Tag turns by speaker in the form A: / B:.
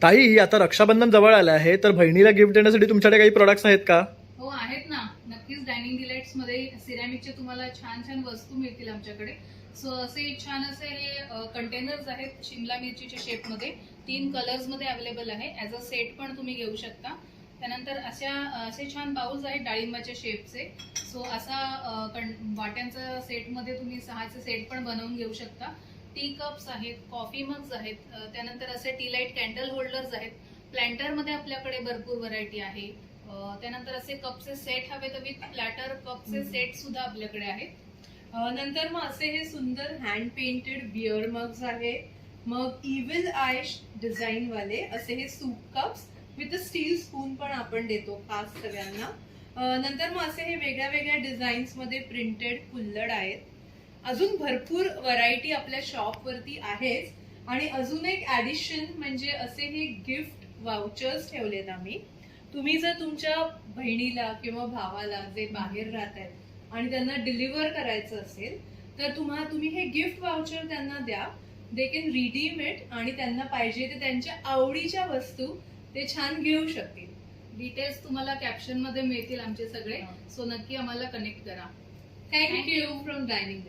A: ताई, आता रक्षाबंधन जवळ आलं आहे, तर बहिणीला गिफ्ट देण्यासाठी तुमच्याकडे काही प्रोडक्ट्स आहेत का?
B: हो आहेत ना, नक्कीच. डायनिंग डिलाइट्स मध्ये सिरॅमिकचे तुम्हाला छान छान वस्तू मिळतील आमच्याकडे. सो असे छान असे हे कंटेनर्स आहेत शिमला मिरचीच्या शेपमध्ये. 3 कलर्स मध्ये अवेलेबल आहे. ऍज अ सेट पण तुम्ही घेऊ शकता. त्यानंतर असे छान बाउल्स आहेत डाळिंबाच्या शेपचे. सो असा वाट्यांचा सेटमध्ये तुम्ही 6चे सेट पण बनवून घेऊ शकता. टी कप्स आहेत, कॉफी मग्स आहेत, त्यानंतर असे टी लाईट कॅन्डल होल्डर्स आहेत. प्लॅन्टर मध्ये आपल्याकडे भरपूर व्हरायटी आहे. त्यानंतर असे कपचे सेट हवे तर विथ प्लॅटर कपचे सेट सुद्धा आपल्याकडे आहेत.
C: नंतर मग असे हे सुंदर हँड पेंटेड बिअर मग्स आहे. मग इव्हिल आय डिझाईन वाले असे हे soup cups with steel spoon पण आपण देतो खास सगळ्यांना. नंतर मग असे हे वेगळ्या वेगळ्या डिझाईन्स मध्ये प्रिंटेड कुल्हड आहेत. अजून भरपूर व्हरायटी आपल्या शॉप वरती आहेच. आणि अजून एक ऍडिशन म्हणजे असे हे गिफ्ट वाउचर्स ठेवलेत आम्ही. तुम्ही जर तुमच्या बहिणीला किंवा भावाला जे बाहेर राहत आहेत आणि त्यांना डिलिव्हर करायचं असेल तर तुम्ही हे गिफ्ट वाउचर त्यांना द्या. दे कॅन रिडीम इट आणि त्यांना पाहिजे ते त्यांच्या आवडीच्या वस्तू ते छान घेऊ शकतील.
B: डिटेल्स तुम्हाला कॅप्शन मध्ये मिळतील आमचे सगळे. सो नक्की आम्हाला कनेक्ट करा.
C: Thank you from dining.